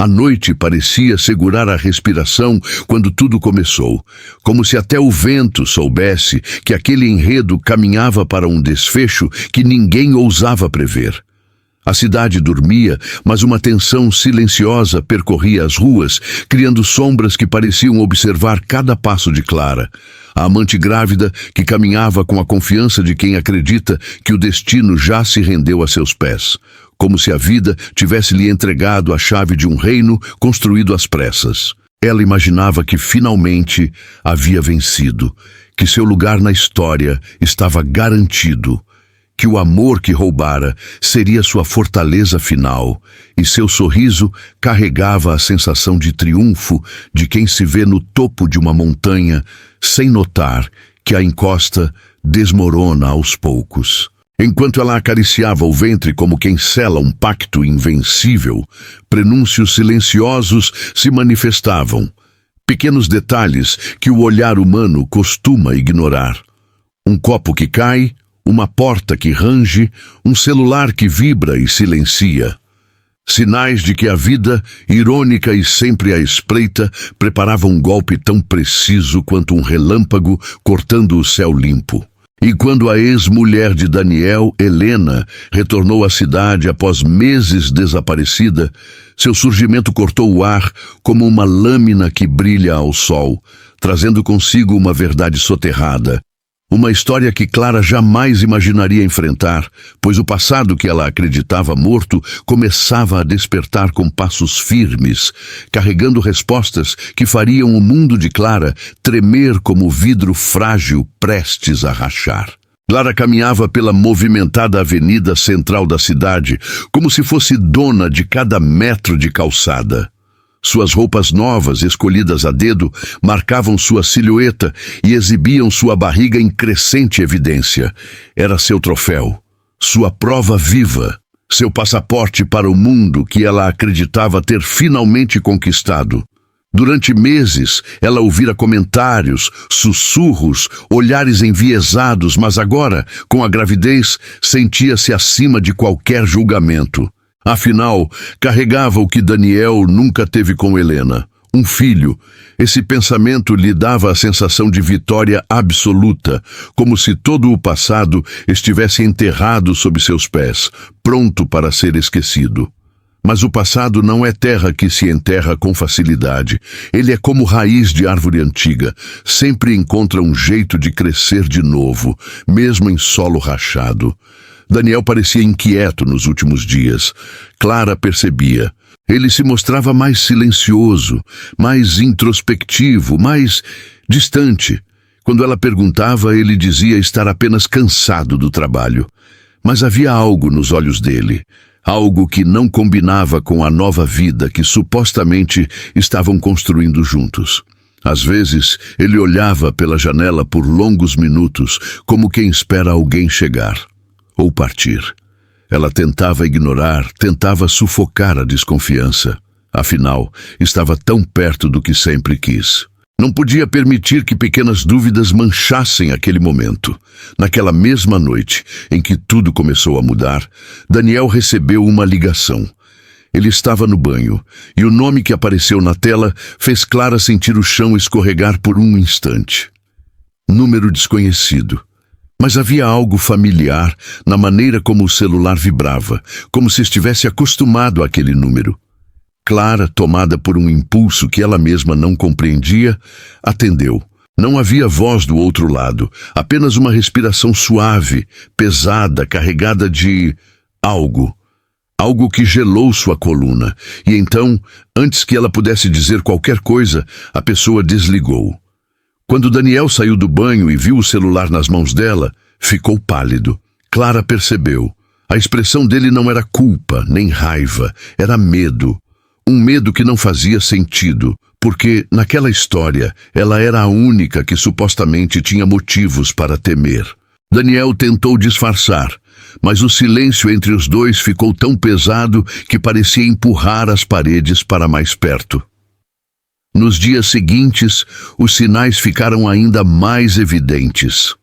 A noite parecia segurar a respiração quando tudo começou, como se até o vento soubesse que aquele enredo caminhava para um desfecho que ninguém ousava prever. A cidade dormia, mas uma tensão silenciosa percorria as ruas, criando sombras que pareciam observar cada passo de Clara. A amante grávida que caminhava com a confiança de quem acredita que o destino já se rendeu a seus pés, como se a vida tivesse lhe entregado a chave de um reino construído às pressas. Ela imaginava que finalmente havia vencido, que seu lugar na história estava garantido, que o amor que roubara seria sua fortaleza final, e seu sorriso carregava a sensação de triunfo de quem se vê no topo de uma montanha sem notar que a encosta desmorona aos poucos. Enquanto ela acariciava o ventre como quem sela um pacto invencível, prenúncios silenciosos se manifestavam, pequenos detalhes que o olhar humano costuma ignorar. Um copo que cai, uma porta que range, um celular que vibra e silencia. Sinais de que a vida, irônica e sempre à espreita, preparava um golpe tão preciso quanto um relâmpago cortando o céu limpo. E quando a ex-mulher de Daniel, Helena, retornou à cidade após meses desaparecida, seu surgimento cortou o ar como uma lâmina que brilha ao sol, trazendo consigo uma verdade soterrada. Uma história que Clara jamais imaginaria enfrentar, pois o passado que ela acreditava morto começava a despertar com passos firmes, carregando respostas que fariam o mundo de Clara tremer como vidro frágil prestes a rachar. Clara caminhava pela movimentada avenida central da cidade, como se fosse dona de cada metro de calçada. Suas roupas novas, escolhidas a dedo, marcavam sua silhueta e exibiam sua barriga em crescente evidência. Era seu troféu, sua prova viva, seu passaporte para o mundo que ela acreditava ter finalmente conquistado. Durante meses, ela ouvira comentários, sussurros, olhares enviesados, mas agora, com a gravidez, sentia-se acima de qualquer julgamento. Afinal, carregava o que Daniel nunca teve com Helena, um filho. Esse pensamento lhe dava a sensação de vitória absoluta, como se todo o passado estivesse enterrado sob seus pés, pronto para ser esquecido. Mas o passado não é terra que se enterra com facilidade. Ele é como raiz de árvore antiga, sempre encontra um jeito de crescer de novo, mesmo em solo rachado. Daniel parecia inquieto nos últimos dias. Clara percebia. Ele se mostrava mais silencioso, mais introspectivo, mais distante. Quando ela perguntava, ele dizia estar apenas cansado do trabalho. Mas havia algo nos olhos dele, algo que não combinava com a nova vida que supostamente estavam construindo juntos. Às vezes, ele olhava pela janela por longos minutos, como quem espera alguém chegar ou partir. Ela tentava ignorar, tentava sufocar a desconfiança. Afinal, estava tão perto do que sempre quis. Não podia permitir que pequenas dúvidas manchassem aquele momento. Naquela mesma noite, em que tudo começou a mudar, Daniel recebeu uma ligação. Ele estava no banho, e o nome que apareceu na tela fez Clara sentir o chão escorregar por um instante. Número desconhecido. Mas havia algo familiar na maneira como o celular vibrava, como se estivesse acostumado àquele número. Clara, tomada por um impulso que ela mesma não compreendia, atendeu. Não havia voz do outro lado, apenas uma respiração suave, pesada, carregada de algo. Algo que gelou sua coluna. E então, antes que ela pudesse dizer qualquer coisa, a pessoa desligou. Quando Daniel saiu do banho e viu o celular nas mãos dela, ficou pálido. Clara percebeu. A expressão dele não era culpa, nem raiva, era medo. Um medo que não fazia sentido, porque, naquela história, ela era a única que supostamente tinha motivos para temer. Daniel tentou disfarçar, mas o silêncio entre os dois ficou tão pesado que parecia empurrar as paredes para mais perto. Nos dias seguintes, os sinais ficaram ainda mais evidentes.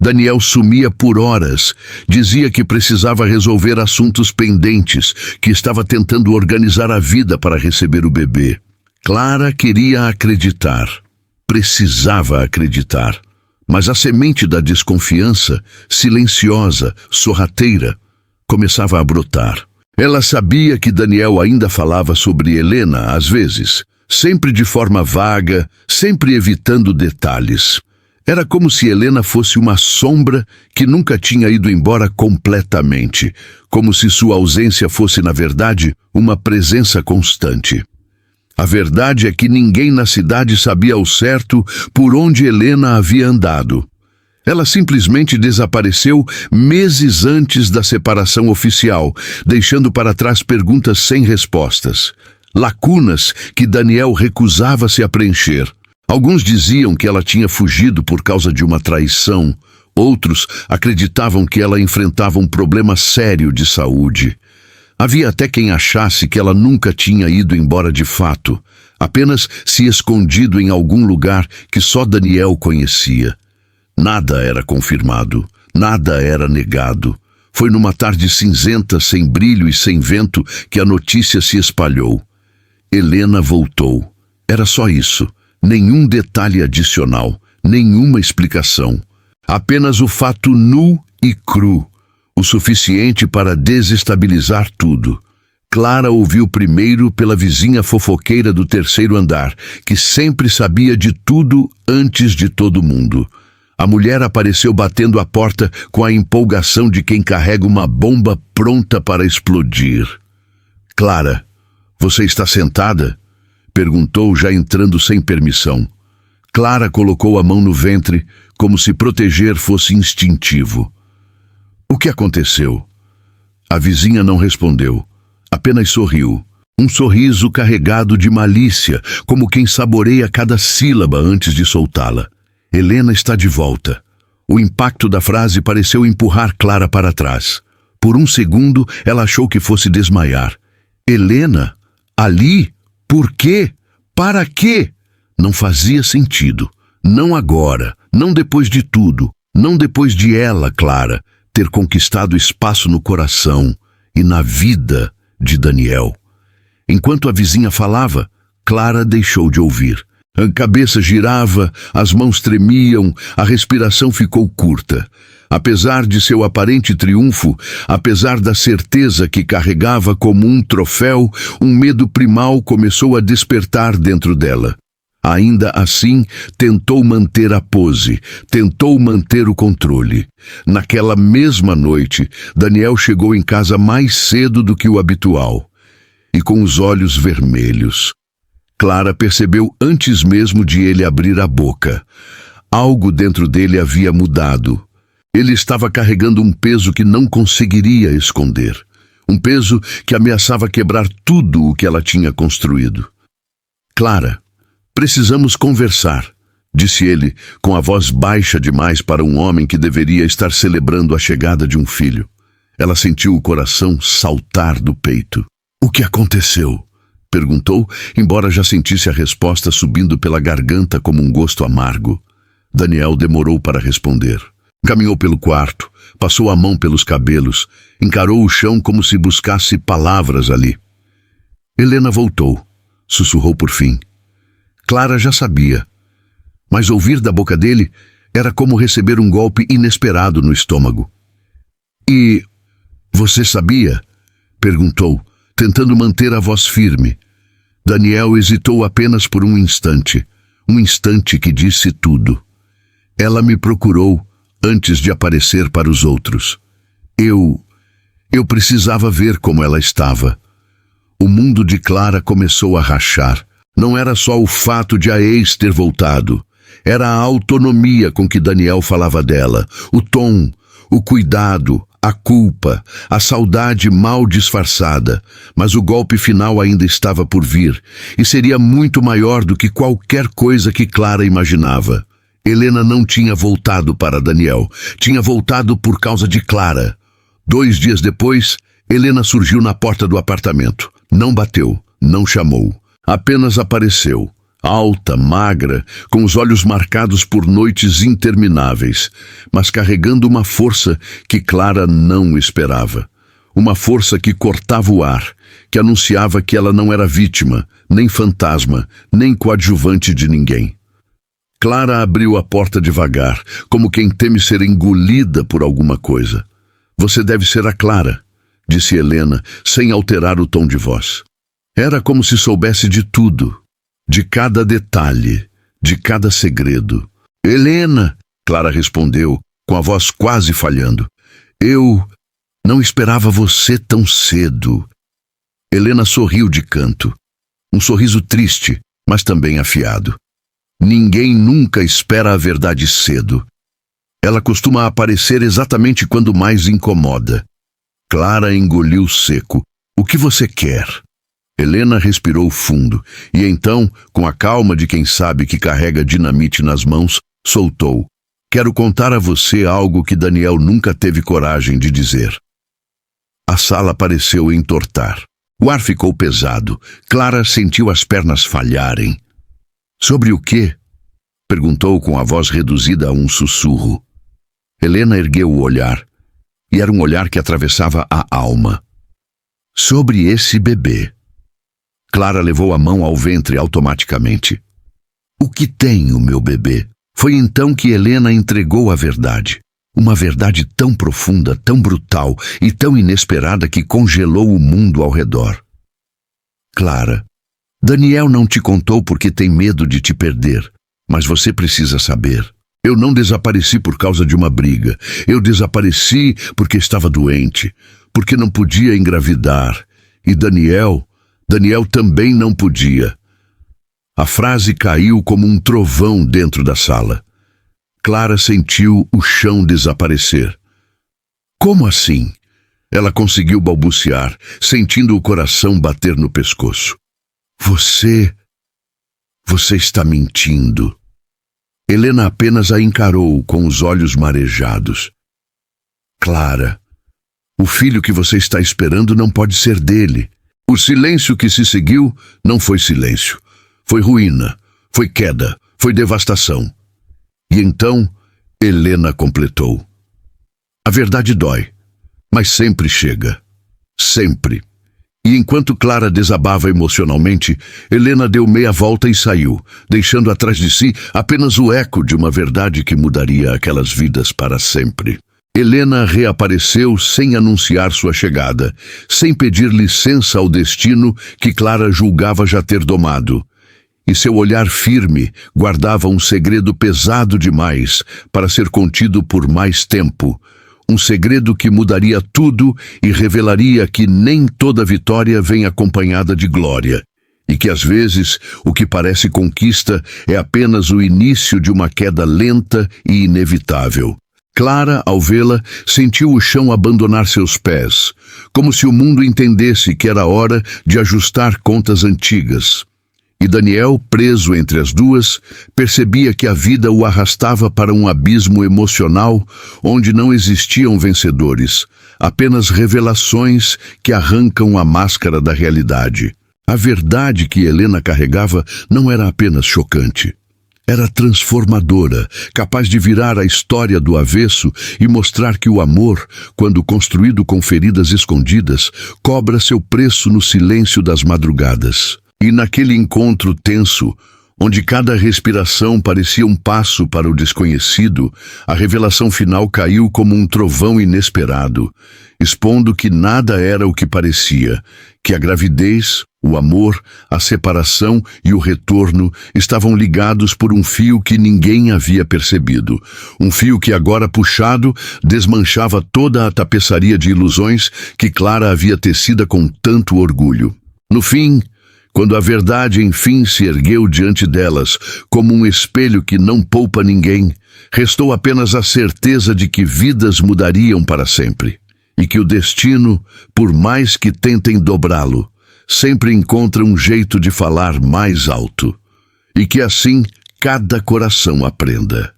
Daniel sumia por horas, dizia que precisava resolver assuntos pendentes, que estava tentando organizar a vida para receber o bebê. Clara queria acreditar, precisava acreditar, mas a semente da desconfiança, silenciosa, sorrateira, começava a brotar. Ela sabia que Daniel ainda falava sobre Helena, às vezes, sempre de forma vaga, sempre evitando detalhes. Era como se Helena fosse uma sombra que nunca tinha ido embora completamente, como se sua ausência fosse, na verdade, uma presença constante. A verdade é que ninguém na cidade sabia ao certo por onde Helena havia andado. Ela simplesmente desapareceu meses antes da separação oficial, deixando para trás perguntas sem respostas, lacunas que Daniel recusava-se a preencher. Alguns diziam que ela tinha fugido por causa de uma traição. Outros acreditavam que ela enfrentava um problema sério de saúde. Havia até quem achasse que ela nunca tinha ido embora de fato, apenas se escondido em algum lugar que só Daniel conhecia. Nada era confirmado, nada era negado. Foi numa tarde cinzenta, sem brilho e sem vento, que a notícia se espalhou. Helena voltou. Era só isso. Nenhum detalhe adicional, nenhuma explicação. Apenas o fato nu e cru, o suficiente para desestabilizar tudo. Clara ouviu primeiro pela vizinha fofoqueira do terceiro andar, que sempre sabia de tudo antes de todo mundo. A mulher apareceu batendo a porta com a empolgação de quem carrega uma bomba pronta para explodir. "Clara, você está sentada?" perguntou, já entrando sem permissão. Clara colocou a mão no ventre, como se proteger fosse instintivo. "O que aconteceu?" A vizinha não respondeu, apenas sorriu. Um sorriso carregado de malícia, como quem saboreia cada sílaba antes de soltá-la. "Helena está de volta." O impacto da frase pareceu empurrar Clara para trás. Por um segundo, ela achou que fosse desmaiar. Helena? Ali? Por quê? Para quê? Não fazia sentido. Não agora, não depois de tudo, não depois de ela, Clara, ter conquistado espaço no coração e na vida de Daniel. Enquanto a vizinha falava, Clara deixou de ouvir. A cabeça girava, as mãos tremiam, a respiração ficou curta. Apesar de seu aparente triunfo, apesar da certeza que carregava como um troféu, um medo primal começou a despertar dentro dela. Ainda assim, tentou manter a pose, tentou manter o controle. Naquela mesma noite, Daniel chegou em casa mais cedo do que o habitual, e com os olhos vermelhos. Clara percebeu antes mesmo de ele abrir a boca. Algo dentro dele havia mudado. Ele estava carregando um peso que não conseguiria esconder. Um peso que ameaçava quebrar tudo o que ela tinha construído. "Clara, precisamos conversar", disse ele, com a voz baixa demais para um homem que deveria estar celebrando a chegada de um filho. Ela sentiu o coração saltar do peito. "O que aconteceu?" perguntou, embora já sentisse a resposta subindo pela garganta como um gosto amargo. Daniel demorou para responder. Caminhou pelo quarto, passou a mão pelos cabelos, encarou o chão como se buscasse palavras ali. "Helena voltou", sussurrou por fim. Clara já sabia, mas ouvir da boca dele era como receber um golpe inesperado no estômago. "E você sabia?" perguntou, tentando manter a voz firme. Daniel hesitou apenas por um instante que disse tudo. "Ela me procurou antes de aparecer para os outros. Eu precisava ver como ela estava." O mundo de Clara começou a rachar. Não era só o fato de a ex ter voltado. Era a autonomia com que Daniel falava dela, o tom, o cuidado, a culpa, a saudade mal disfarçada. Mas o golpe final ainda estava por vir, e seria muito maior do que qualquer coisa que Clara imaginava. Helena não tinha voltado para Daniel, tinha voltado por causa de Clara. 2 dias depois, Helena surgiu na porta do apartamento. Não bateu, não chamou, apenas apareceu. alta, magra, com os olhos marcados por noites intermináveis, mas carregando uma força que Clara não esperava. Uma força que cortava o ar, que anunciava que ela não era vítima, nem fantasma, nem coadjuvante de ninguém. Clara abriu a porta devagar, como quem teme ser engolida por alguma coisa. "Você deve ser a Clara", disse Helena, sem alterar o tom de voz. Era como se soubesse de tudo, de cada detalhe, de cada segredo. "Helena", Clara respondeu, com a voz quase falhando. "Eu não esperava você tão cedo." Helena sorriu de canto. Um sorriso triste, mas também afiado. Ninguém nunca espera a verdade cedo. Ela costuma aparecer exatamente quando mais incomoda. Clara engoliu seco. "O que você quer?" Helena respirou fundo, e então, com a calma de quem sabe que carrega dinamite nas mãos, soltou. "Quero contar a você algo que Daniel nunca teve coragem de dizer." A sala pareceu entortar. O ar ficou pesado. Clara sentiu as pernas falharem. "Sobre o quê?" perguntou com a voz reduzida a um sussurro. Helena ergueu o olhar, e era um olhar que atravessava a alma. "Sobre esse bebê." Clara levou a mão ao ventre automaticamente. "O que tem o meu bebê?" Foi então que Helena entregou a verdade. Uma verdade tão profunda, tão brutal e tão inesperada que congelou o mundo ao redor. "Clara, Daniel não te contou porque tem medo de te perder, mas você precisa saber. Eu não desapareci por causa de uma briga. Eu desapareci porque estava doente, porque não podia engravidar. E Daniel também não podia." A frase caiu como um trovão dentro da sala. Clara sentiu o chão desaparecer. "Como assim?" Ela conseguiu balbuciar, sentindo o coração bater no pescoço. Você está mentindo." Helena apenas a encarou com os olhos marejados. "Clara, o filho que você está esperando não pode ser dele." O silêncio que se seguiu não foi silêncio. Foi ruína, foi queda, foi devastação. E então, Helena completou. "A verdade dói, mas sempre chega. Sempre." E enquanto Clara desabava emocionalmente, Helena deu meia volta e saiu, deixando atrás de si apenas o eco de uma verdade que mudaria aquelas vidas para sempre. Helena reapareceu sem anunciar sua chegada, sem pedir licença ao destino que Clara julgava já ter domado. E seu olhar firme guardava um segredo pesado demais para ser contido por mais tempo. Um segredo que mudaria tudo e revelaria que nem toda vitória vem acompanhada de glória. E que às vezes o que parece conquista é apenas o início de uma queda lenta e inevitável. Clara, ao vê-la, sentiu o chão abandonar seus pés, como se o mundo entendesse que era hora de ajustar contas antigas. E Daniel, preso entre as duas, percebia que a vida o arrastava para um abismo emocional onde não existiam vencedores, apenas revelações que arrancam a máscara da realidade. A verdade que Helena carregava não era apenas chocante. Era transformadora, capaz de virar a história do avesso e mostrar que o amor, quando construído com feridas escondidas, cobra seu preço no silêncio das madrugadas. E naquele encontro tenso, onde cada respiração parecia um passo para o desconhecido, a revelação final caiu como um trovão inesperado, expondo que nada era o que parecia, que a gravidez, o amor, a separação e o retorno estavam ligados por um fio que ninguém havia percebido. Um fio que agora puxado desmanchava toda a tapeçaria de ilusões que Clara havia tecida com tanto orgulho. No fim, quando a verdade enfim se ergueu diante delas, como um espelho que não poupa ninguém, restou apenas a certeza de que vidas mudariam para sempre, e que o destino, por mais que tentem dobrá-lo, sempre encontra um jeito de falar mais alto, e que assim cada coração aprenda.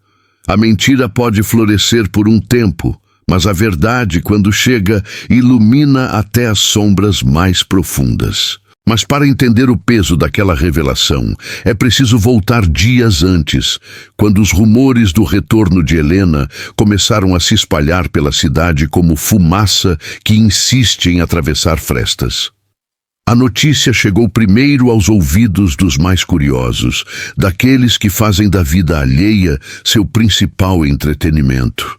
A mentira pode florescer por um tempo, mas a verdade, quando chega, ilumina até as sombras mais profundas. Mas para entender o peso daquela revelação, é preciso voltar dias antes, quando os rumores do retorno de Helena começaram a se espalhar pela cidade como fumaça que insiste em atravessar frestas. A notícia chegou primeiro aos ouvidos dos mais curiosos, daqueles que fazem da vida alheia seu principal entretenimento.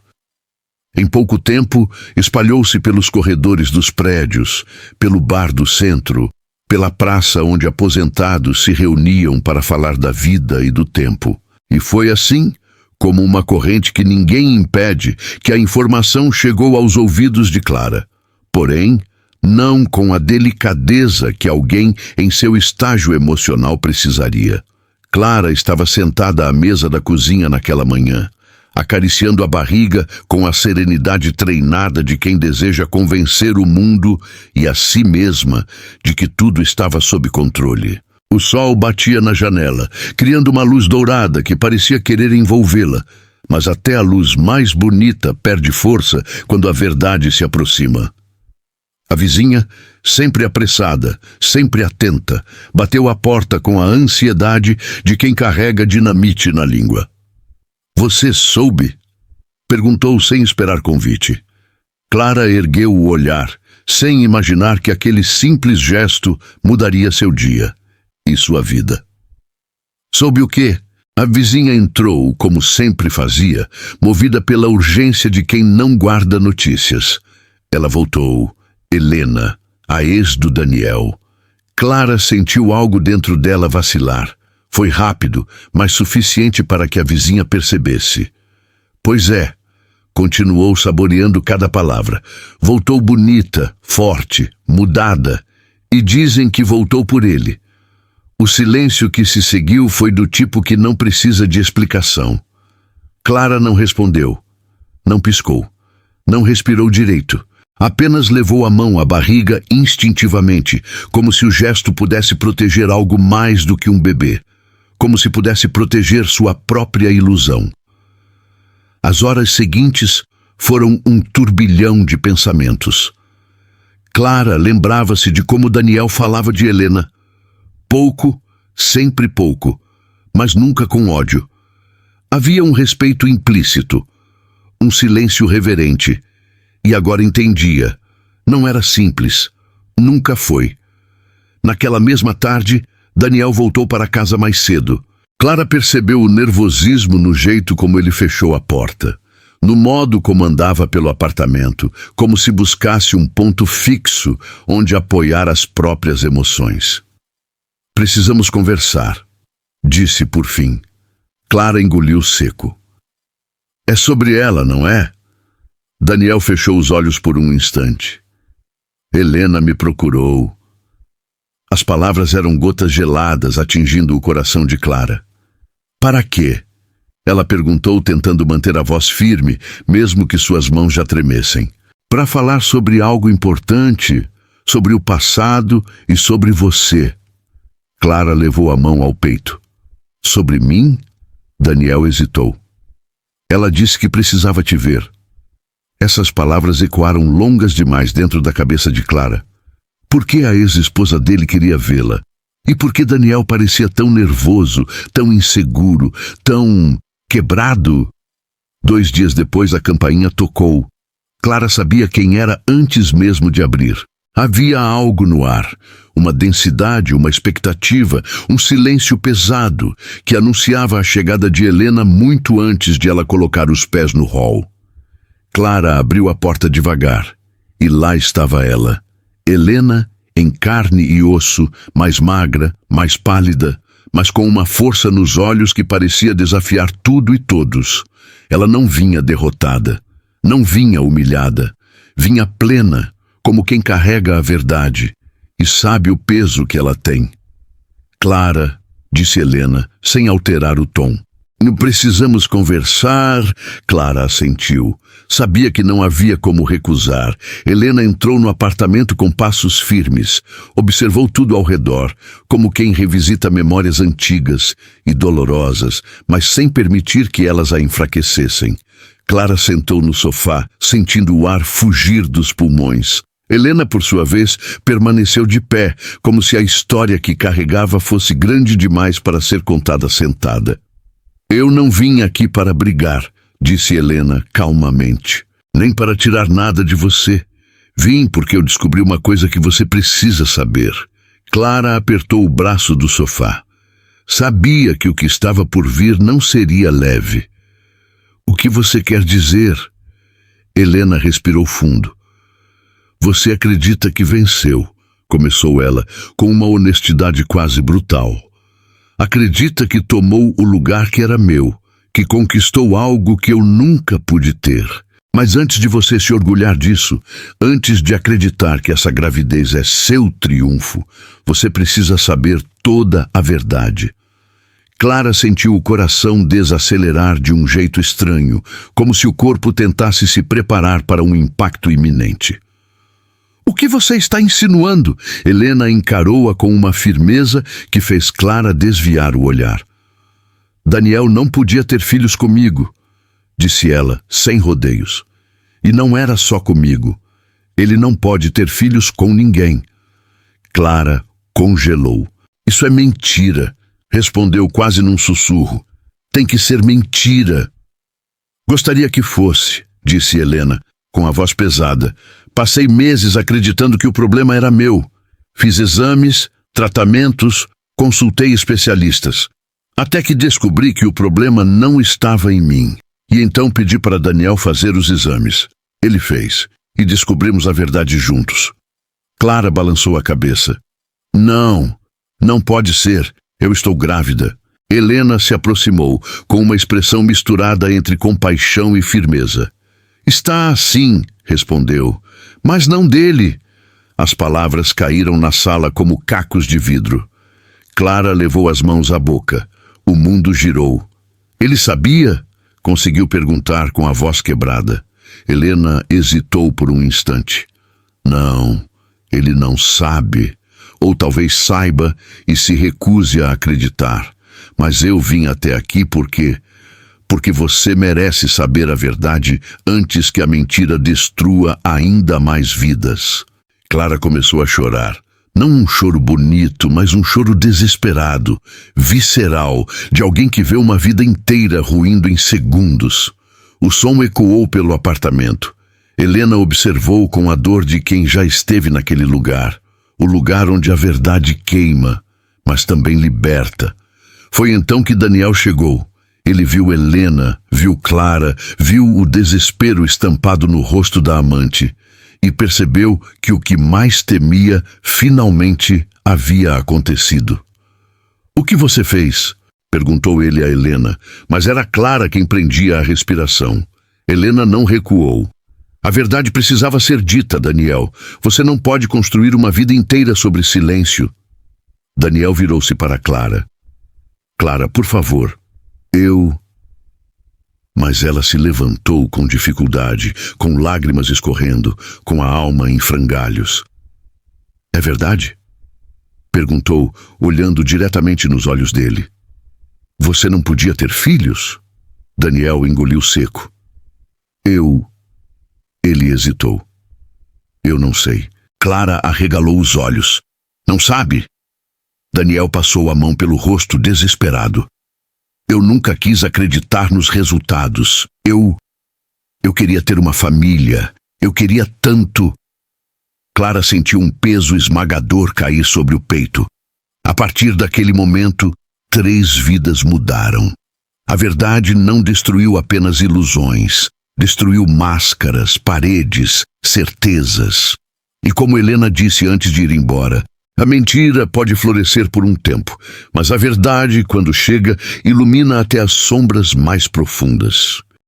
Em pouco tempo, espalhou-se pelos corredores dos prédios, pelo bar do centro, pela praça onde aposentados se reuniam para falar da vida e do tempo. E foi assim, como uma corrente que ninguém impede, que a informação chegou aos ouvidos de Clara. Porém, não com a delicadeza que alguém em seu estágio emocional precisaria. Clara estava sentada à mesa da cozinha naquela manhã, acariciando a barriga com a serenidade treinada de quem deseja convencer o mundo e a si mesma de que tudo estava sob controle. O sol batia na janela, criando uma luz dourada que parecia querer envolvê-la, mas até a luz mais bonita perde força quando a verdade se aproxima. A vizinha, sempre apressada, sempre atenta, bateu à porta com a ansiedade de quem carrega dinamite na língua. "Você soube?" perguntou sem esperar convite. Clara ergueu o olhar, sem imaginar que aquele simples gesto mudaria seu dia e sua vida. "Soube o quê?" A vizinha entrou, como sempre fazia, movida pela urgência de quem não guarda notícias. Ela voltou. Helena, a ex do Daniel. Clara sentiu algo dentro dela vacilar. Foi rápido, mas suficiente para que a vizinha percebesse. "Pois é", continuou saboreando cada palavra. "Voltou bonita, forte, mudada. E dizem que voltou por ele." O silêncio que se seguiu foi do tipo que não precisa de explicação. Clara não respondeu, não piscou, não respirou direito. Apenas levou a mão à barriga instintivamente, como se o gesto pudesse proteger algo mais do que um bebê, como se pudesse proteger sua própria ilusão. As horas seguintes foram um turbilhão de pensamentos. Clara lembrava-se de como Daniel falava de Helena. Pouco, sempre pouco, mas nunca com ódio. Havia um respeito implícito, um silêncio reverente. E agora entendia. Não era simples. Nunca foi. Naquela mesma tarde, Daniel voltou para casa mais cedo. Clara percebeu o nervosismo no jeito como ele fechou a porta, no modo como andava pelo apartamento, como se buscasse um ponto fixo onde apoiar as próprias emoções. "Precisamos conversar", disse por fim. Clara engoliu seco. "É sobre ela, não é?" Daniel fechou os olhos por um instante. "Helena me procurou." As palavras eram gotas geladas atingindo o coração de Clara. "Para quê?" ela perguntou, tentando manter a voz firme, mesmo que suas mãos já tremessem. "Para falar sobre algo importante, sobre o passado e sobre você." Clara levou a mão ao peito. "Sobre mim?" Daniel hesitou. "Ela disse que precisava te ver." Essas palavras ecoaram longas demais dentro da cabeça de Clara. Por que a ex-esposa dele queria vê-la? E por que Daniel parecia tão nervoso, tão inseguro, tão quebrado? 2 dias depois a campainha tocou. Clara sabia quem era antes mesmo de abrir. Havia algo no ar, uma densidade, uma expectativa, um silêncio pesado que anunciava a chegada de Helena muito antes de ela colocar os pés no hall. Clara abriu a porta devagar, e lá estava ela. Helena, em carne e osso, mais magra, mais pálida, mas com uma força nos olhos que parecia desafiar tudo e todos. Ela não vinha derrotada, não vinha humilhada, vinha plena, como quem carrega a verdade, e sabe o peso que ela tem. "Clara", disse Helena, sem alterar o tom. "Precisamos conversar." Clara assentiu. Sabia que não havia como recusar. Helena entrou no apartamento com passos firmes. Observou tudo ao redor, como quem revisita memórias antigas e dolorosas, mas sem permitir que elas a enfraquecessem. Clara sentou no sofá, sentindo o ar fugir dos pulmões. Helena, por sua vez, permaneceu de pé, como se a história que carregava fosse grande demais para ser contada sentada. Eu não vim aqui para brigar, disse Helena calmamente, nem para tirar nada de você. Vim porque eu descobri uma coisa que você precisa saber. Clara apertou o braço do sofá. Sabia que o que estava por vir não seria leve. O que você quer dizer? Helena respirou fundo. Você acredita que venceu, começou ela, com uma honestidade quase brutal. Acredita que tomou o lugar que era meu, que conquistou algo que eu nunca pude ter. Mas antes de você se orgulhar disso, antes de acreditar que essa gravidez é seu triunfo, você precisa saber toda a verdade. Clara sentiu o coração desacelerar de um jeito estranho, como se o corpo tentasse se preparar para um impacto iminente. O que você está insinuando? Helena encarou-a com uma firmeza que fez Clara desviar o olhar. Daniel não podia ter filhos comigo, disse ela, sem rodeios. E não era só comigo. Ele não pode ter filhos com ninguém. Clara congelou. Isso é mentira, respondeu quase num sussurro. Tem que ser mentira. Gostaria que fosse, disse Helena, com a voz pesada. Passei meses acreditando que o problema era meu. Fiz exames, tratamentos, consultei especialistas. Até que descobri que o problema não estava em mim. E então pedi para Daniel fazer os exames. Ele fez, e descobrimos a verdade juntos. Clara balançou a cabeça. Não pode ser. Eu estou grávida. Helena se aproximou, com uma expressão misturada entre compaixão e firmeza. Está sim, respondeu, mas não dele. As palavras caíram na sala como cacos de vidro. Clara levou as mãos à boca. O mundo girou. Ele sabia? Conseguiu perguntar com a voz quebrada. Helena hesitou por um instante. Não, ele não sabe. Ou talvez saiba e se recuse a acreditar. Mas eu vim até aqui porque você merece saber a verdade antes que a mentira destrua ainda mais vidas. Clara começou a chorar. Não um choro bonito, mas um choro desesperado, visceral, de alguém que vê uma vida inteira ruindo em segundos. O som ecoou pelo apartamento. Helena observou com a dor de quem já esteve naquele lugar. O lugar onde a verdade queima, mas também liberta. Foi então que Daniel chegou. Ele viu Helena, viu Clara, viu o desespero estampado no rosto da amante e percebeu que o que mais temia finalmente havia acontecido. O que você fez? Perguntou ele a Helena, mas era Clara quem prendia a respiração. Helena não recuou. A verdade precisava ser dita, Daniel. Você não pode construir uma vida inteira sobre silêncio. Daniel virou-se para Clara. Clara, por favor. Mas ela se levantou com dificuldade, com lágrimas escorrendo, com a alma em frangalhos. É verdade? Perguntou, olhando diretamente nos olhos dele. Você não podia ter filhos? Daniel engoliu seco. Ele hesitou. Eu não sei. Clara arregalou os olhos. Não sabe? Daniel passou a mão pelo rosto desesperado. Eu nunca quis acreditar nos resultados. Eu queria ter uma família. Eu queria tanto. Clara sentiu um peso esmagador cair sobre o peito. A partir daquele momento, 3 vidas mudaram. A verdade não destruiu apenas ilusões. Destruiu máscaras, paredes, certezas. E como Helena disse antes de ir embora, a mentira pode florescer por um tempo, mas a verdade, quando chega, ilumina até as sombras mais profundas.